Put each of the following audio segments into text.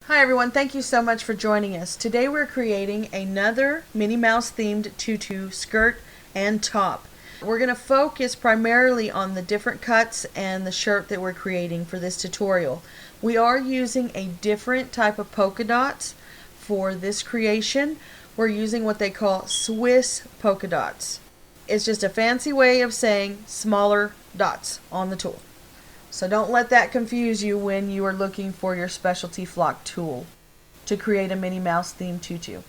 Hi everyone, thank you so much for joining us. Today we're creating another Minnie Mouse themed tutu skirt and top. We're going to focus primarily on the different cuts and the shirt that we're creating for this tutorial. We are using a different type of polka dots for this creation. We're using what they call Swiss polka dots. It's just a fancy way of saying smaller dots on the tool. So don't let that confuse you when you are looking for your specialty flock tool to create a Minnie Mouse themed tutu.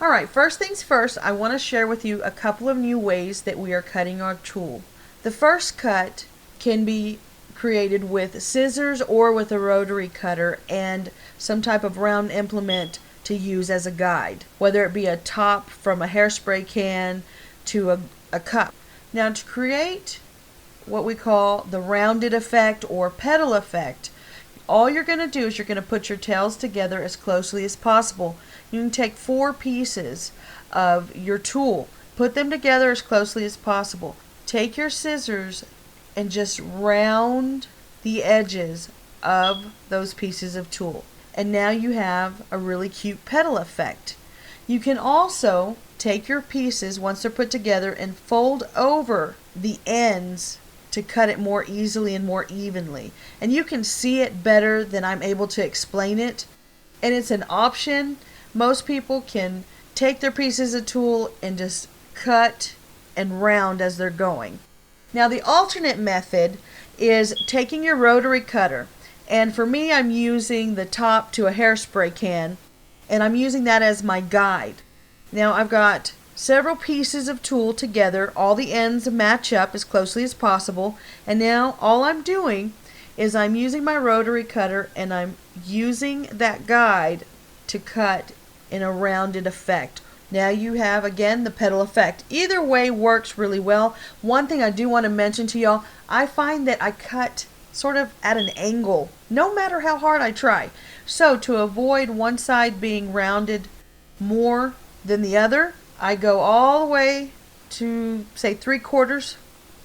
Alright, first things first, I want to share with you a couple of new ways that we are cutting our tool. The first cut can be created with scissors or with a rotary cutter and some type of round implement to use as a guide, whether it be a top from a hairspray can to a cup. Now to create what we call the rounded effect or petal effect, all you're going to do is you're going to put your tails together as closely as possible. You can take 4 pieces of your tool, put them together as closely as possible. Take your scissors and just round the edges of those pieces of tool. And now you have a really cute petal effect. You can also take your pieces once they're put together and fold over the ends to cut it more easily and more evenly. And you can see it better than I'm able to explain it. And it's an option. Most people can take their pieces of tool and just cut and round as they're going. Now the alternate method is taking your rotary cutter. And for me, I'm using the top to a hairspray can. And I'm using that as my guide. Now I've got several pieces of tool together, all the ends match up as closely as possible, and now all I'm doing is I'm using my rotary cutter and I'm using that guide to cut in a rounded effect. Now you have again the petal effect. Either way works really well. One thing I do want to mention to y'all, I find that I cut sort of at an angle no matter how hard I try. So to avoid one side being rounded more than the other, I go all the way to say 3/4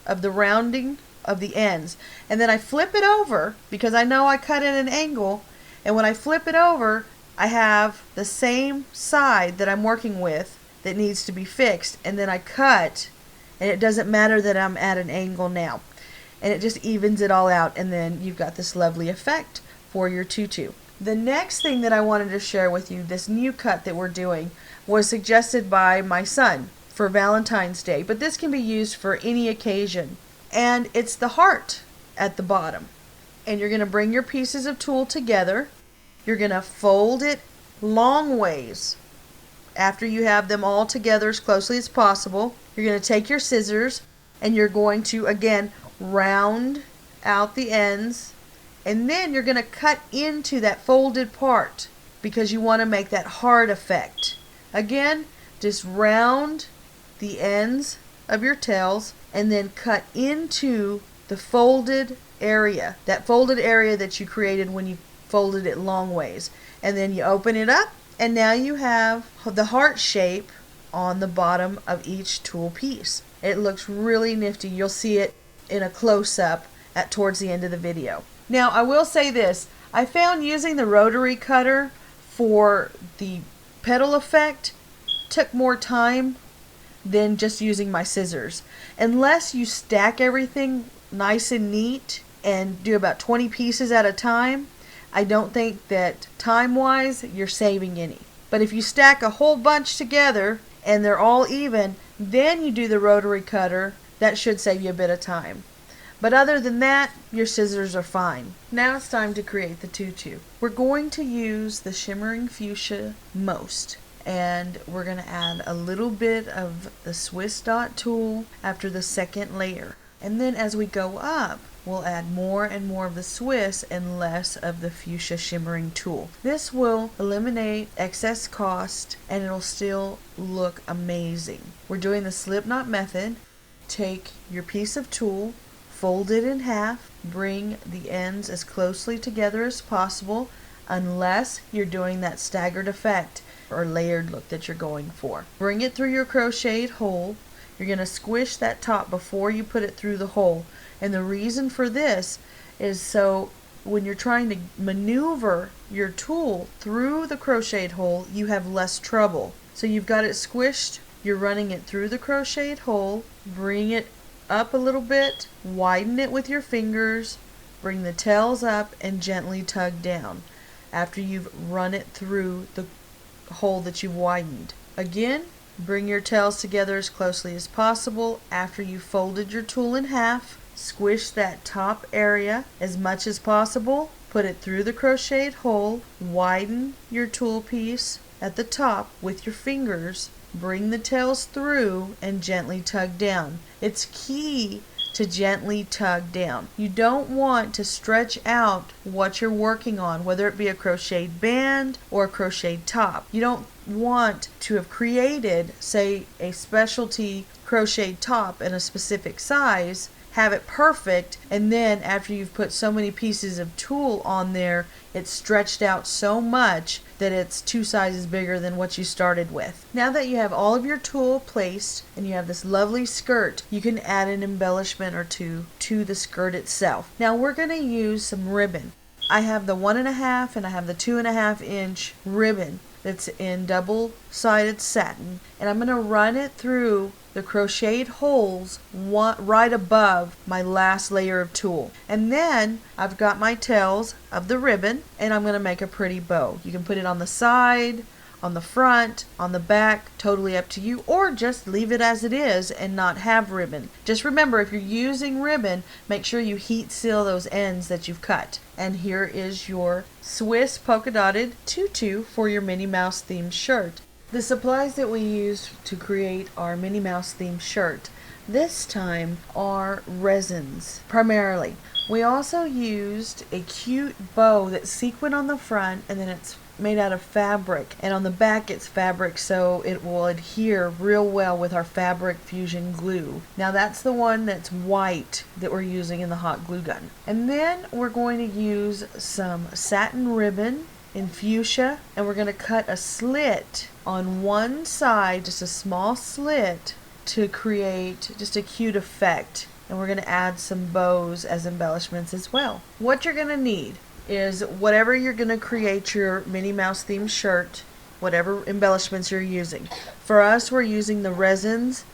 of the rounding of the ends, and then I flip it over because I know I cut at an angle, and when I flip it over I have the same side that I'm working with that needs to be fixed, and then I cut, and it doesn't matter that I'm at an angle now, and it just evens it all out, and then you've got this lovely effect for your tutu. The next thing that I wanted to share with you, this new cut that we're doing, was suggested by my son for Valentine's Day, but this can be used for any occasion. And it's the heart at the bottom. And you're going to bring your pieces of tool together. You're going to fold it long ways. After you have them all together as closely as possible, you're going to take your scissors and you're going to again round out the ends. And then you're going to cut into that folded part because you want to make that heart effect. Again, just round the ends of your tails and then cut into the folded area, that folded area that you created when you folded it long ways. And then you open it up and now you have the heart shape on the bottom of each tool piece. It looks really nifty. You'll see it in a close-up towards the end of the video. Now I will say this, I found using the rotary cutter for the petal effect took more time than just using my scissors. Unless you stack everything nice and neat and do about 20 pieces at a time, I don't think that time-wise you're saving any. But if you stack a whole bunch together and they're all even, then you do the rotary cutter, that should save you a bit of time. But other than that, your scissors are fine. Now it's time to create the tutu. We're going to use the shimmering fuchsia most. And we're going to add a little bit of the Swiss dot tool after the second layer. And then as we go up, we'll add more and more of the Swiss and less of the fuchsia shimmering tool. This will eliminate excess cost and it'll still look amazing. We're doing the slip knot method. Take your piece of tool, fold it in half, bring the ends as closely together as possible unless you're doing that staggered effect or layered look that you're going for. Bring it through your crocheted hole. You're going to squish that top before you put it through the hole. And the reason for this is so when you're trying to maneuver your tool through the crocheted hole, you have less trouble. So you've got it squished, you're running it through the crocheted hole, bring it up a little bit, widen it with your fingers, bring the tails up and gently tug down after you've run it through the hole that you've widened. Again, bring your tails together as closely as possible after you've folded your tool in half. Squish that top area as much as possible. Put it through the crocheted hole. Widen your tool piece at the top with your fingers. Bring the tails through and gently tug down. It's key to gently tug down. You don't want to stretch out what you're working on, whether it be a crocheted band or a crocheted top. You don't want to have created, say, a specialty crocheted top in a specific size, have it perfect, and then after you've put so many pieces of tulle on there, it's stretched out so much that it's 2 sizes bigger than what you started with. Now that you have all of your tulle placed and you have this lovely skirt, you can add an embellishment or two to the skirt itself. Now we're going to use some ribbon. I have the 1.5 and I have the 2.5 inch ribbon that's in double-sided satin, and I'm going to run it through the crocheted holes right above my last layer of tulle. And then I've got my tails of the ribbon, and I'm going to make a pretty bow. You can put it on the side, on the front, on the back, totally up to you, or just leave it as it is and not have ribbon. Just remember, if you're using ribbon, make sure you heat seal those ends that you've cut. And here is your Swiss polka dotted tutu for your Minnie Mouse themed shirt. The supplies that we used to create our Minnie Mouse themed shirt this time are resins, primarily. We also used a cute bow that's sequined on the front, and then it's made out of fabric, and on the back it's fabric, so it will adhere real well with our fabric fusion glue. Now that's the one that's white that we're using in the hot glue gun. And then we're going to use some satin ribbon in fuchsia, and we're going to cut a slit on one side, just a small slit, to create just a cute effect. And we're going to add some bows as embellishments as well. What you're going to need is whatever you're going to create your Minnie Mouse themed shirt, whatever embellishments you're using. For us, we're using the resins,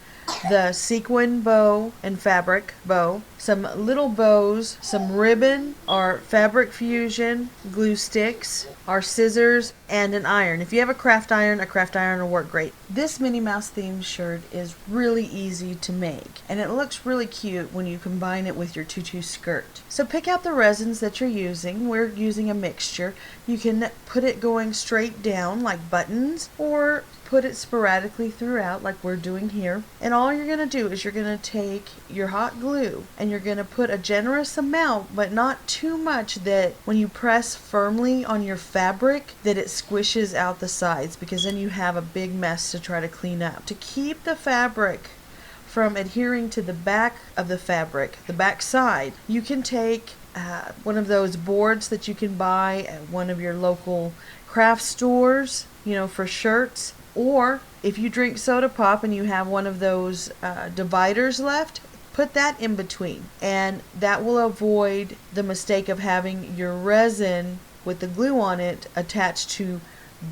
the sequin bow and fabric bow, some little bows, some ribbon, our fabric fusion glue sticks, our scissors, and an iron. If you have a craft iron will work great. This Minnie Mouse themed shirt is really easy to make, and it looks really cute when you combine it with your tutu skirt. So pick out the resins that you're using. We're using a mixture. You can put it going straight down like buttons, or put it sporadically throughout like we're doing here. And all you're going to do is you're going to take your hot glue and you're going to put a generous amount, but not too much that when you press firmly on your fabric that it squishes out the sides, because then you have a big mess to try to clean up. To keep the fabric from adhering to the back of the fabric, the back side, you can take one of those boards that you can buy at one of your local craft stores, for shirts. Or if you drink soda pop and you have one of those dividers left, put that in between, and that will avoid the mistake of having your resin with the glue on it attached to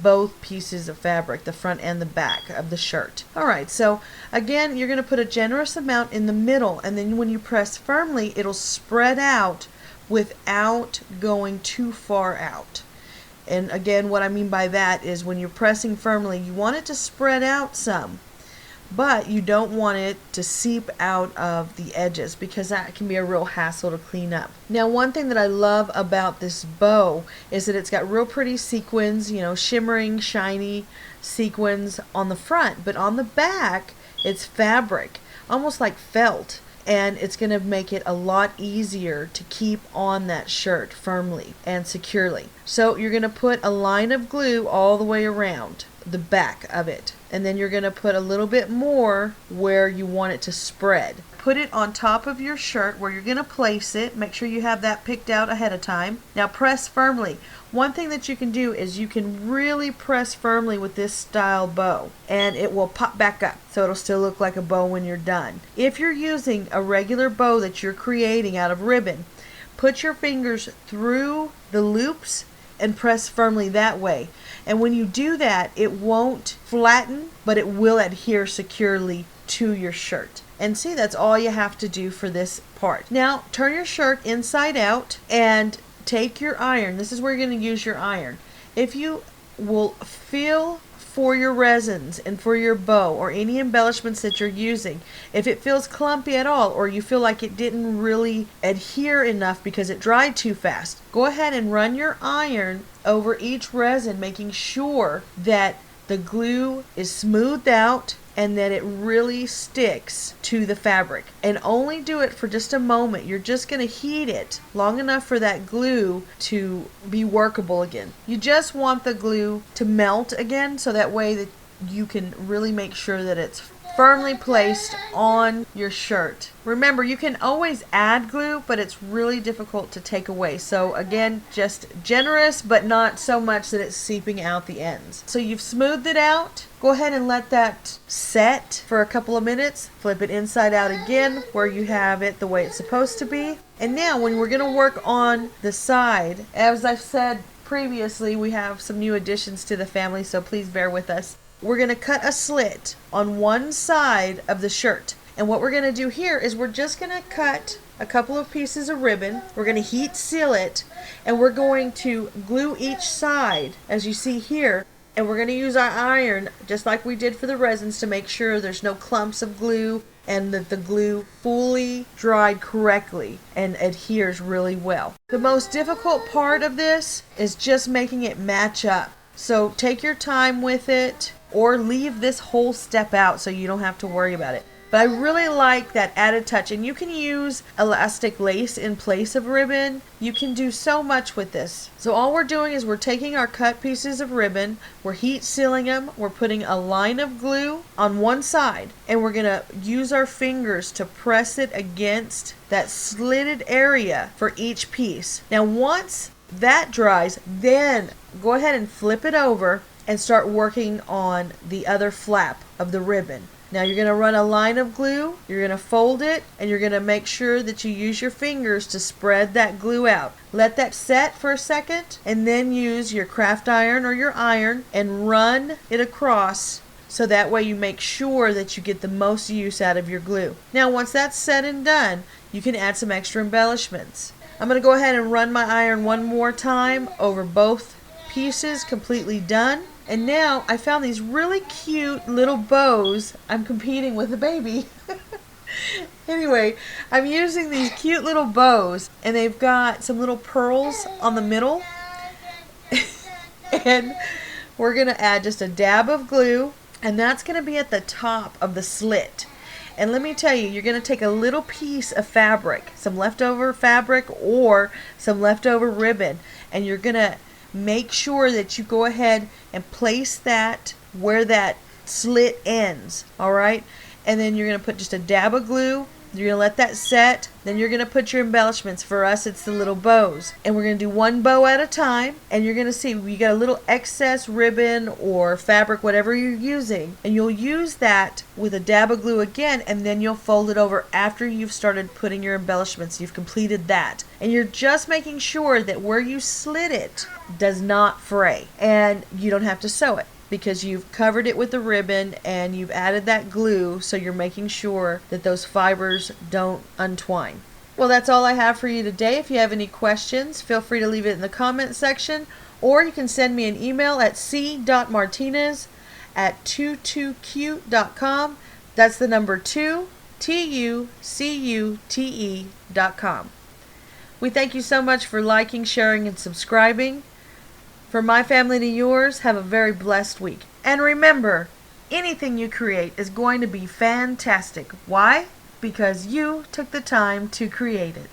both pieces of fabric, the front and the back of the shirt. Alright, so again, you're going to put a generous amount in the middle, and then when you press firmly, it'll spread out without going too far out. And again, what I mean by that is when you're pressing firmly, you want it to spread out some, but you don't want it to seep out of the edges, because that can be a real hassle to clean up. Now, one thing that I love about this bow is that it's got real pretty sequins, shimmering, shiny sequins on the front, but on the back, it's fabric, almost like felt. And it's going to make it a lot easier to keep on that shirt firmly and securely. So you're going to put a line of glue all the way around the back of it, and then you're going to put a little bit more where you want it to spread. Put it on top of your shirt where you're going to place it. Make sure you have that picked out ahead of time. Now press firmly. One thing that you can do is you can really press firmly with this style bow, and it will pop back up, so it'll still look like a bow when you're done. If you're using a regular bow that you're creating out of ribbon, put your fingers through the loops and press firmly that way. And when you do that, it won't flatten, but it will adhere securely to your shirt. And see, that's all you have to do for this part. Now, turn your shirt inside out and take your iron. This is where you're going to use your iron. If you will feel for your resins and for your bow or any embellishments that you're using, if it feels clumpy at all or you feel like it didn't really adhere enough because it dried too fast, go ahead and run your iron over each resin, making sure that the glue is smoothed out and that it really sticks to the fabric. And only do it for just a moment. You're just going to heat it long enough for that glue to be workable again. You just want the glue to melt again, so that way that you can really make sure that it's firmly placed on your shirt. Remember, you can always add glue, but it's really difficult to take away. So again, just generous, but not so much that it's seeping out the ends. So you've smoothed it out. Go ahead and let that set for a couple of minutes. Flip it inside out again where you have it the way it's supposed to be. And now when we're going to work on the side, as I've said previously, we have some new additions to the family, so please bear with us. We're going to cut a slit on one side of the shirt. And what we're going to do here is we're just going to cut a couple of pieces of ribbon. We're going to heat seal it, and we're going to glue each side, as you see here. And we're going to use our iron, just like we did for the resins, to make sure there's no clumps of glue and that the glue fully dried correctly and adheres really well. The most difficult part of this is just making it match up. So take your time with it, or leave this whole step out so you don't have to worry about it. But I really like that added touch, and you can use elastic lace in place of ribbon. You can do so much with this. So all we're doing is we're taking our cut pieces of ribbon, we're heat sealing them, we're putting a line of glue on one side, and we're going to use our fingers to press it against that slitted area for each piece. Now once that dries, then go ahead and flip it over and start working on the other flap of the ribbon. Now you're going to run a line of glue, you're going to fold it, and you're going to make sure that you use your fingers to spread that glue out. Let that set for a second, and then use your craft iron or your iron and run it across, so that way you make sure that you get the most use out of your glue. Now once that's set and done, you can add some extra embellishments. I'm going to go ahead and run my iron one more time over both pieces, completely done. And now I found these really cute little bows. I'm competing with the baby. Anyway, I'm using these cute little bows, and they've got some little pearls on the middle. And we're going to add just a dab of glue, and that's going to be at the top of the slit. And let me tell you, you're going to take a little piece of fabric, some leftover fabric or some leftover ribbon, and you're going to make sure that you go ahead and place that where that slit ends, alright? And then you're going to put just a dab of glue. You're going to let that set. Then you're going to put your embellishments. For us, it's the little bows. And we're going to do one bow at a time. And you're going to see you got a little excess ribbon or fabric, whatever you're using. And you'll use that with a dab of glue again. And then you'll fold it over after you've started putting your embellishments. You've completed that. And you're just making sure that where you slit it does not fray. And you don't have to sew it, because you've covered it with the ribbon and you've added that glue, so you're making sure that those fibers don't untwine. Well, that's all I have for you today. If you have any questions, feel free to leave it in the comment section, or you can send me an email at c.martinez@tutucute.com. That's the number 2, TUCUTE.com. We thank you so much for liking, sharing, and subscribing. From my family to yours, have a very blessed week. And remember, anything you create is going to be fantastic. Why? Because you took the time to create it.